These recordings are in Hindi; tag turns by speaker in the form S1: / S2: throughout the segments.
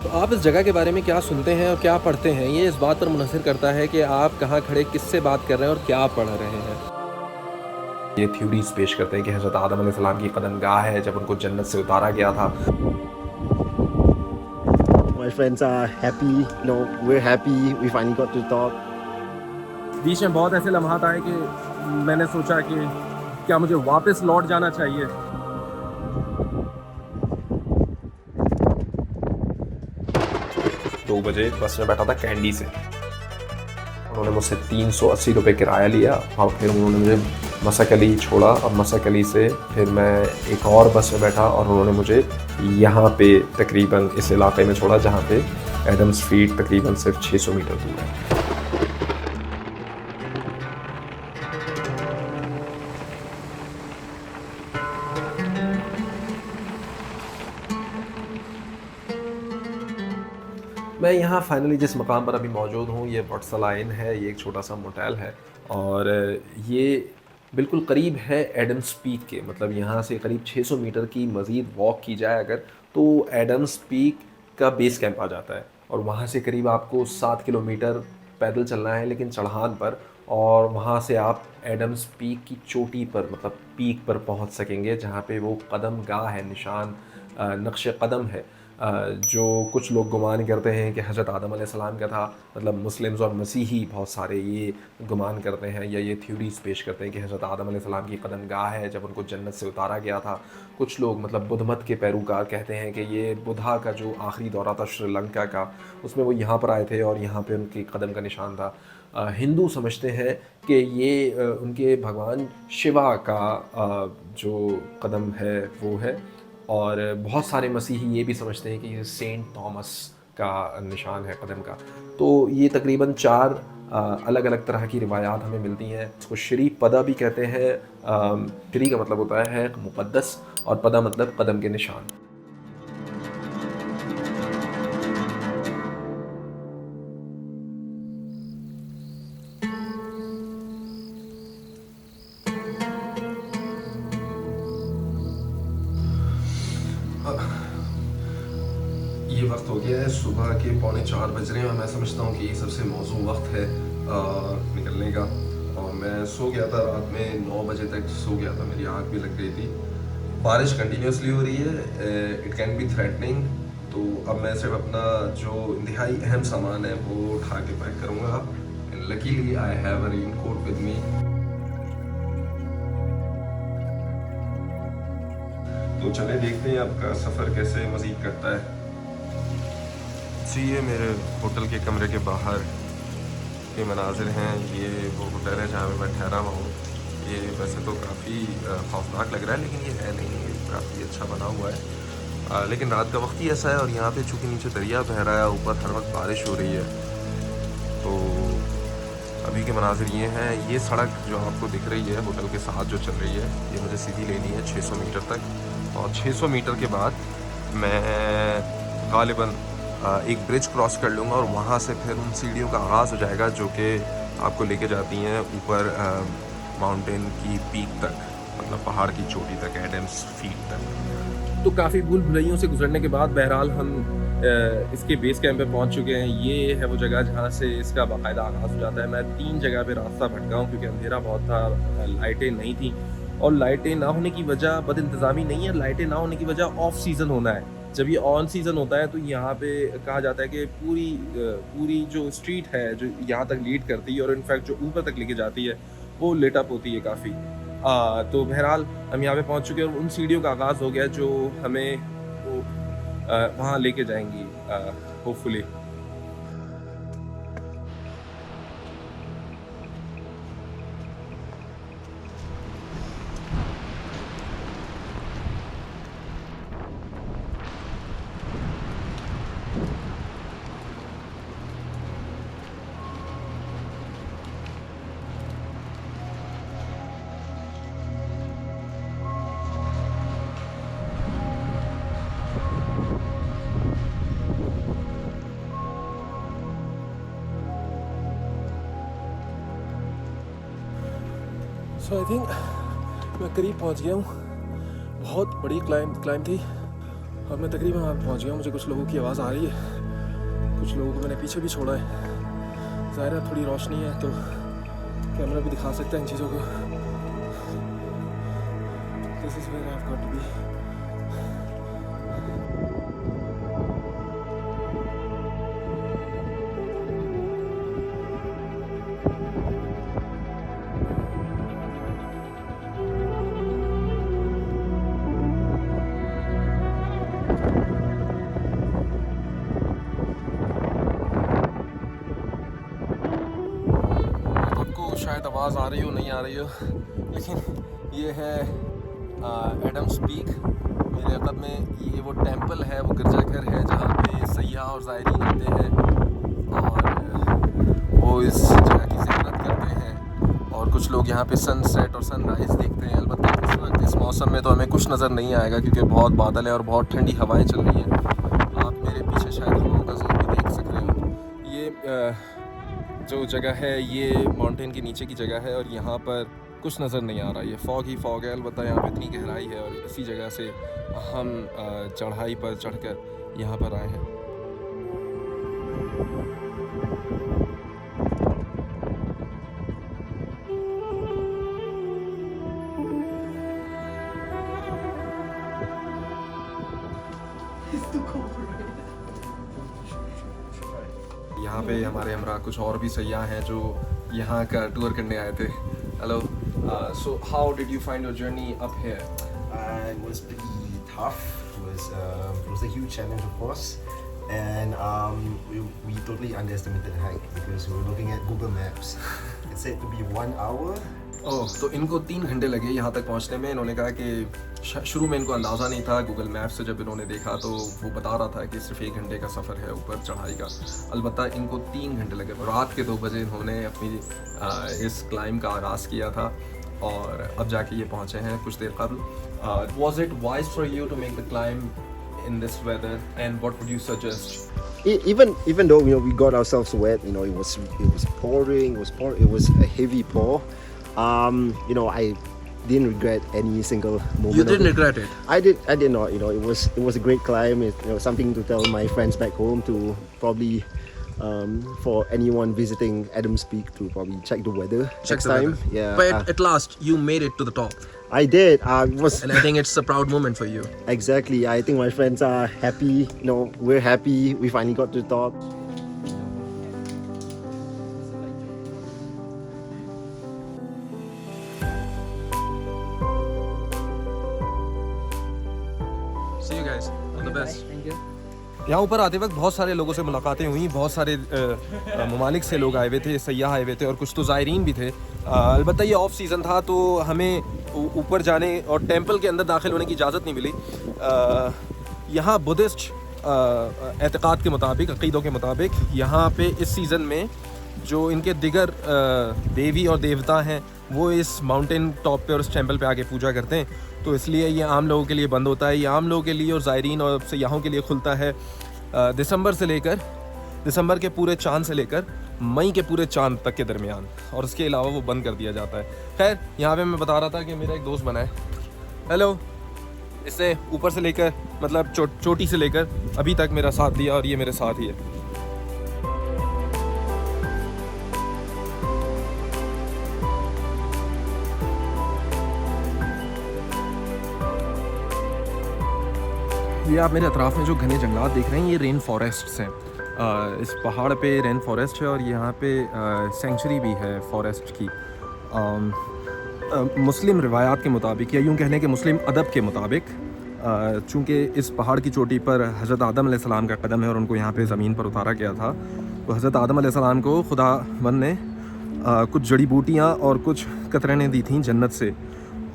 S1: तो आप इस जगह के बारे में क्या सुनते हैं और क्या पढ़ते हैं, ये इस बात पर मुनहसिर करता है कि आप कहाँ खड़े किससे बात कर रहे हैं और क्या पढ़ रहे हैं।
S2: ये थ्योरीज पेश करते हैं कि हज़रत आदम अलैहिस्सलाम की कदमगाह है जब उनको जन्नत से उतारा गया था।
S3: My friends are happy, we're happy, we finally got to talk.
S1: बीच में बहुत ऐसे लम्हात आए कि मैंने सोचा कि क्या मुझे वापस लौट जाना चाहिए।
S2: 2 बजे बस में बैठा था कैंडी से। उन्होंने मुझसे 380 रुपये किराया लिया और फिर उन्होंने मुझे मसक अली छोड़ा और मसक अली से फिर मैं एक और बस में बैठा और उन्होंने मुझे यहाँ पे तकरीबन इस इलाके में छोड़ा जहाँ पे एडम स्ट्रीट तकरीबन सिर्फ 600 मीटर दूर है। मैं यहाँ फाइनली जिस मकाम पर अभी मौजूद हूँ ये वट्सला इन है। ये एक छोटा सा मोटेल है और ये बिल्कुल करीब है एडम्स पीक के। मतलब यहाँ से करीब 600 मीटर की मज़ीद वॉक की जाए अगर तो एडम्स पीक का बेस कैंप आ जाता है और वहाँ से करीब आपको 7 किलोमीटर पैदल चलना है लेकिन चढ़ान पर। और वहाँ से आप एडम्स पीक की चोटी पर मतलब पीक पर पहुँच सकेंगे जहाँ पे वो कदम गाह है, निशान नक्श कदम है जो कुछ लोग गुमान करते हैं कि हज़रत आदम अलैहिस्सलाम का था। मतलब मुस्लिम्स और मसीही बहुत सारे ये गुमान करते हैं या ये थ्योरीज पेश करते हैं कि हज़रत आदम अलैहिस्सलाम की कदमगाह है जब उनको जन्नत से उतारा गया था। कुछ लोग मतलब बुद्ध मत के पैरोकार कहते हैं कि ये बुद्धा का जो आखिरी दौरा था श्रीलंका का उसमें वो यहाँ पर आए थे और यहाँ पर उनकी कदम का निशान था। हिंदू समझते हैं कि ये उनके भगवान शिवा का जो कदम है वो है। और बहुत सारे मसीही ये भी समझते हैं कि ये सेंट थॉमस का निशान है कदम का। तो ये तकरीबन 4 अलग अलग तरह की रिवायात हमें मिलती हैं। इसको शरी पदा भी कहते हैं। शरी का मतलब होता है मुक़द्दस और पदा मतलब कदम के निशान। ये वक्त हो गया है सुबह के 3:45 बज रहे हैं और मैं समझता हूँ कि ये सबसे मौजूद वक्त है निकलने का। और मैं सो गया था रात में 9 बजे तक सो गया था, मेरी आँख भी लग गई थी। बारिश कंटिन्यूसली हो रही है, इट कैन बी थ्रेटनिंग। तो अब मैं सिर्फ अपना जो इंतहाई अहम सामान है वो उठा के पैक करूँगा। Luckily I have a raincoat with me. तो चले देखते हैं आपका सफ़र कैसे मज़ीद करता है। जी ये मेरे होटल के कमरे के बाहर के मनाजिर हैं। ये वो होटल है जहाँ मैं ठहरा हुआ हूँ। ये वैसे तो काफ़ी खौफनाक लग रहा है लेकिन ये है नहीं, ये काफ़ी अच्छा बना हुआ है। लेकिन रात का वक्त ही ऐसा है और यहाँ पे चूँकि नीचे दरिया बह रहा है, ऊपर हर वक्त बारिश हो रही है। तो अभी के मनाजिर ये हैं। ये सड़क जो आपको दिख रही है होटल के साथ जो चल रही है ये मुझे सीधी लेनी है 600 मीटर तक। और 600 मीटर के बाद मैं गालिबन एक ब्रिज क्रॉस कर लूँगा और वहाँ से फिर उन सीढ़ियों का आगाज़ हो जाएगा जो कि आपको लेके जाती हैं ऊपर माउंटेन की पीक तक, मतलब पहाड़ की चोटी तक, एडम्स फीट तक।
S1: तो काफ़ी भूल भुलैयों से गुजरने के बाद बहरहाल हम इसके बेस कैंप पे पहुंच चुके हैं। ये है वो जगह जहां से इसका बाकायदा आगाज़ हो जाता है। मैं 3 जगह पे रास्ता भटका हूँ क्योंकि अंधेरा बहुत था, लाइटें नहीं थी। और लाइटें ना होने की वजह बदइंतज़ामी नहीं है, लाइटें ना होने की वजह ऑफ सीज़न होना है। जब ये ऑन सीज़न होता है तो यहाँ पे कहा जाता है कि पूरी जो स्ट्रीट है जो यहाँ तक लीड करती है और इनफैक्ट जो ऊपर तक लेके जाती है वो लिट अप होती है काफ़ी। तो बहरहाल हम यहाँ पे पहुँच चुके हैं और उन सीढ़ियों का आगाज़ हो गया जो हमें वो वहाँ लेके जाएंगी होपफुली। सो आई थिंक मैं करीब पहुंच गया हूँ। बहुत बड़ी क्लाइंब थी और मैं तकरीबन वहाँ पहुँच गया। मुझे कुछ लोगों की आवाज़ आ रही है, कुछ लोगों को मैंने पीछे भी छोड़ा है। ज़ाहिर है थोड़ी रोशनी है तो कैमरा भी दिखा सकता है इन चीज़ों को। This is where I have got to be. शायद आवाज़ आ रही हो नहीं आ रही हो, लेकिन ये है एडम्स पीक। मेरे अक़ब में ये वो टेंपल है, वो गिरजाघर है जहाँ पे सयाह और ज़ायरीन आते हैं और वो इस जगह की ज़ियारत करते हैं। और कुछ लोग यहाँ पे सनसेट और सनराइज़ देखते हैं। अलबत्ता इस वक्त इस मौसम में तो हमें कुछ नज़र नहीं आएगा क्योंकि बहुत बादल है और बहुत ठंडी हवाएँ चल रही हैं। आप मेरे पीछे शायद हवाओं का ज़ोर भी देख सक रहे हो। ये जो जगह है ये माउंटेन के नीचे की जगह है और यहाँ पर कुछ नज़र नहीं आ रहा। ये फॉग ही फॉग है। अलबत्ता यहाँ पे इतनी गहराई है और इसी जगह से हम चढ़ाई पर चढ़कर यहाँ पर आए हैं। यहाँ पे हमारे हमरा कुछ और भी सयाह हैं जो यहाँ का टूर करने आए थे। Hello, so how did you find your journey up here?
S4: It was pretty tough. It was a huge challenge, of course, and we totally underestimated the hike because we were looking at Google Maps. It said to be 1 hour.
S1: ओह, तो इनको 3 घंटे लगे यहाँ तक पहुँचने में। इन्होंने कहा कि शुरू में इनको अंदाज़ा नहीं था। गूगल मैप से जब इन्होंने देखा तो वो बता रहा था कि सिर्फ 1 घंटे का सफ़र है ऊपर चढ़ाई का। अलबत्ता इनको 3 घंटे लगे। रात के 2 बजे इन्होंने अपनी इस क्लाइंब का आगाज़ किया था और अब जाके ये पहुँचे हैं कुछ देर कबल। Was it wise for you to make the climb in this weather, and what would you suggest?
S3: Even though we got ourselves wet, it was pouring, it was a heavy pour. I didn't regret any single moment.
S1: You didn't regret it?
S3: I did not. It was a great climb. Something to tell my friends back home to probably for anyone visiting Adams Peak to probably check the weather next time. Yeah.
S1: But at last you made it to the top.
S3: I did.
S1: And I think it's a proud moment for you.
S3: Exactly. I think my friends are happy. We're happy. We finally got to the top.
S1: See you guys. All the best. Thank you. यहाँ ऊपर आते वक्त बहुत सारे लोगों से मुलाकातें हुई। बहुत सारे ममालिक से लोग आए हुए थे, सयाह आए हुए थे और कुछ तो ज़ायरीन भी थे। अलबत्ता ये ऑफ सीज़न था तो हमें ऊपर जाने और टेंपल के अंदर दाखिल होने की इजाज़त नहीं मिली। यहाँ बुद्धिस्ट एतक़ाद के मुताबिक, अक़ीदों के मुताबिक यहाँ पे इस सीज़न में जो इनके दिगर देवी और देवता हैं वो इस माउंटेन टॉप पे और इस टेंपल पे आके पूजा करते हैं। तो इसलिए ये आम लोगों के लिए बंद होता है। ये आम लोगों के लिए और ज़ायरीन और सयाहों के लिए खुलता है दिसंबर के पूरे चांद से लेकर मई के पूरे चांद तक के दरमियान, और उसके अलावा वो बंद कर दिया जाता है। खैर, यहाँ पे मैं बता रहा था कि मेरा एक दोस्त बना है। हेलो, इसने ऊपर से लेकर मतलब चोटी से लेकर अभी तक मेरा साथ दिया और ये मेरे साथ ही है। ये आप मेरे अतराफ़ में जो घने जंगलात देख रहे हैं ये रेन फॉरेस्ट्स हैं। इस पहाड़ पे रेन फॉरेस्ट है और यहाँ पे सेंचुरी भी है फॉरेस्ट की। मुस्लिम रिवायात के मुताबिक या यूँ कहने के मुस्लिम अदब के मुताबिक, चूँकि इस पहाड़ की चोटी पर हज़रत आदम अलैहिस्सलाम का कदम है और उनको यहाँ पे ज़मीन पर उतारा गया था, तो हज़रत आदम अलैहिस्सलाम को खुदावंद ने कुछ जड़ी बूटियाँ और कुछ कतरनें दी थीं जन्नत से।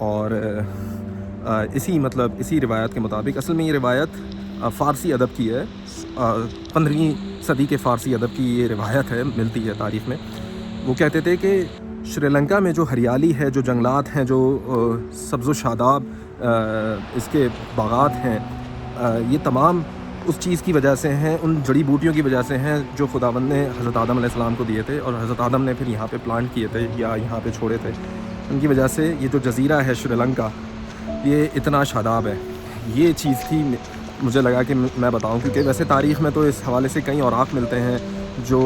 S1: और इसी रिवायत के मुताबिक, असल में ये रिवायत फ़ारसी अदब की है, 15वीं सदी के फ़ारसी अदब की ये रिवायत है, मिलती है तारीख़ में। वो कहते थे कि श्रीलंका में जो हरियाली है, जो जंगलात हैं, जो सब्ज़ व शादाब इसके बागात हैं, ये तमाम उस चीज़ की वजह से हैं, उन जड़ी बूटियों की वजह से हैं जो खुदावंद ने हज़रत आदम अलैहिस्सलाम को दिए थे और हज़रत आदम ने फिर यहाँ पे प्लांट किए थे या यहाँ पे छोड़े थे। उनकी वजह से ये जो जज़ीरा है श्रीलंका, ये इतना शादाब है। ये चीज़ थी मुझे लगा कि मैं बताऊं, क्योंकि वैसे तारीख़ में तो इस हवाले से कई औराक़ मिलते हैं जो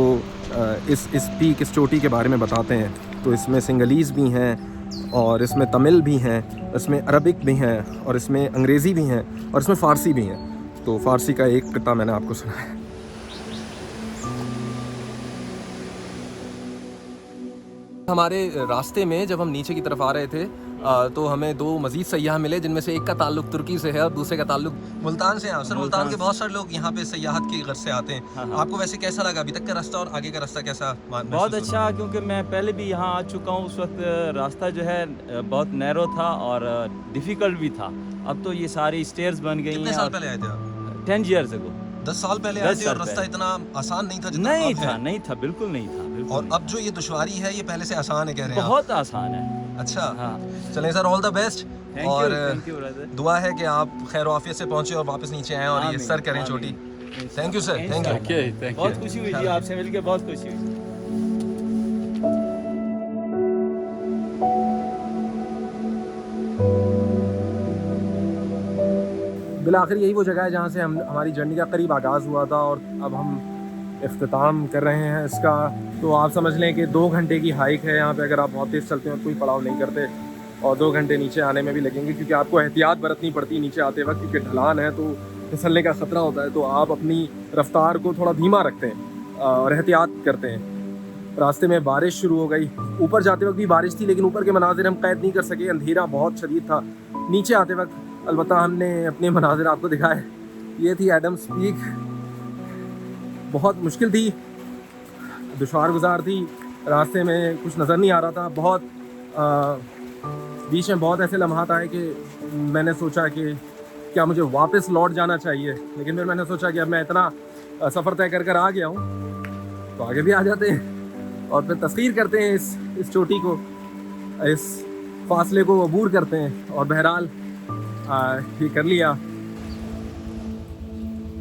S1: इस पीक, इस चोटी के बारे में बताते हैं। तो इसमें सिंगलीज़ भी हैं और इसमें तमिल भी हैं, इसमें अरबिक भी हैं और इसमें अंग्रेज़ी भी हैं और इसमें फ़ारसी भी हैं। तो फ़ारसी का एक किता मैंने आपको सुनाया। हमारे रास्ते में जब हम नीचे की तरफ आ रहे थे तो हमें दो मज़ीद सयाह मिले, जिनमें से एक का ताल्लुक तुर्की से है और दूसरे का ताल्लुक मुल्तान से है। सर, मुल्तान के बहुत सारे लोग यहाँ पे सयाहत की गर्ज से आते हैं। आपको वैसे कैसा लगा अभी तक का रास्ता और आगे का रास्ता कैसा?
S5: बहुत अच्छा, क्योंकि मैं पहले भी यहाँ आ चुका हूँ। उस वक्त रास्ता जो है बहुत नैरो था और डिफ़िकल्ट भी था। अब तो ये सारी स्टेयर्स बन गई हैं।
S1: कितने साल पहले आए थे आप?
S5: 10 years ago।
S1: 10 साल पहले आए थे और रास्ता इतना आसान नहीं था जितना
S5: नहीं
S1: अब
S5: था,
S1: है।
S5: नहीं था, बिल्कुल नहीं था, बिल्कुल
S1: और
S5: नहीं।
S1: अब जो ये दुश्वारी है ये पहले से आसान है, कह रहे हैं आप?
S5: बहुत आसान है।
S1: अच्छा,
S5: हाँ।
S1: चलें सर, ऑल द बेस्ट। और
S5: थैंक यू ब्रदर।
S1: दुआ है कि आप खैर वाफियत से पहुंचे और वापस नीचे आएँ और ये
S5: आमीन,
S1: सर करें
S5: आमीन।
S1: चोटी। Thank you sir, thank you.
S5: बहुत खुशी हुई जी आपसे मिलके, बहुत खुशी हुई।
S1: बिलाखिर यही वो जगह है जहाँ से हमारी जर्नी का करीब आगाज़ हुआ था और अब हम इख्तिताम कर रहे हैं इसका। तो आप समझ लें कि 2 घंटे की हाइक है यहाँ पे, अगर आप बहुत तेज़ चलते हैं और कोई पड़ाव नहीं करते, और 2 घंटे नीचे आने में भी लगेंगे, क्योंकि आपको एहतियात बरतनी पड़ती है नीचे आते वक्त, क्योंकि ढलान है तो फिसलने का ख़तरा होता है। तो आप अपनी रफ्तार को थोड़ा धीमा रखते हैं और एहतियात करते हैं। रास्ते में बारिश शुरू हो गई, ऊपर जाते वक्त भी बारिश थी, लेकिन ऊपर के मनाजिर हम कैद नहीं कर सके, अंधेरा बहुत शदीद था। नीचे आते वक्त अलबत्ता हमने अपने मनाजिर आपको दिखाए। ये थी एडम्स पीक, बहुत मुश्किल थी, दुश्वार गुजार थी, रास्ते में कुछ नज़र नहीं आ रहा था। बहुत बीच में बहुत ऐसे लम्हात आए कि मैंने सोचा कि क्या मुझे वापस लौट जाना चाहिए, लेकिन फिर मैंने सोचा कि अब मैं इतना सफ़र तय कर आ गया हूँ तो आगे भी आ जाते हैं और फिर तस्खीर करते हैं इस चोटी को, इस फासले को अबूर करते हैं। और बहरहाल ये कर लिया।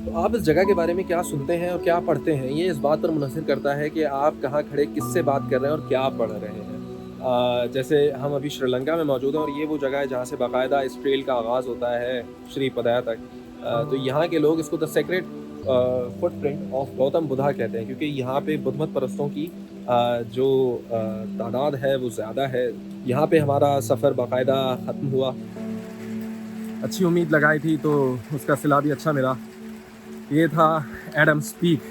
S1: तो आप इस जगह के बारे में क्या सुनते हैं और क्या पढ़ते हैं, ये इस बात पर मुनहसिर करता है कि आप कहाँ खड़े, किससे बात कर रहे हैं और क्या पढ़ रहे हैं। जैसे हम अभी श्रीलंका में मौजूद हैं और ये वो जगह है जहाँ से बाकायदा इस ट्रेल का आगाज़ होता है श्री पदाया तक। तो यहाँ के लोग इसको the secret footprint of Gautam Buddha कहते हैं, क्योंकि यहाँ पे बुद्ध मत परस्तों की जो तादाद है वो ज़्यादा है। यहाँ पे हमारा सफ़र बाकायदा ख़त्म हुआ, अच्छी उम्मीद लगाई थी तो उसका सिला भी अच्छा मिला। ये था एडम्स पीक।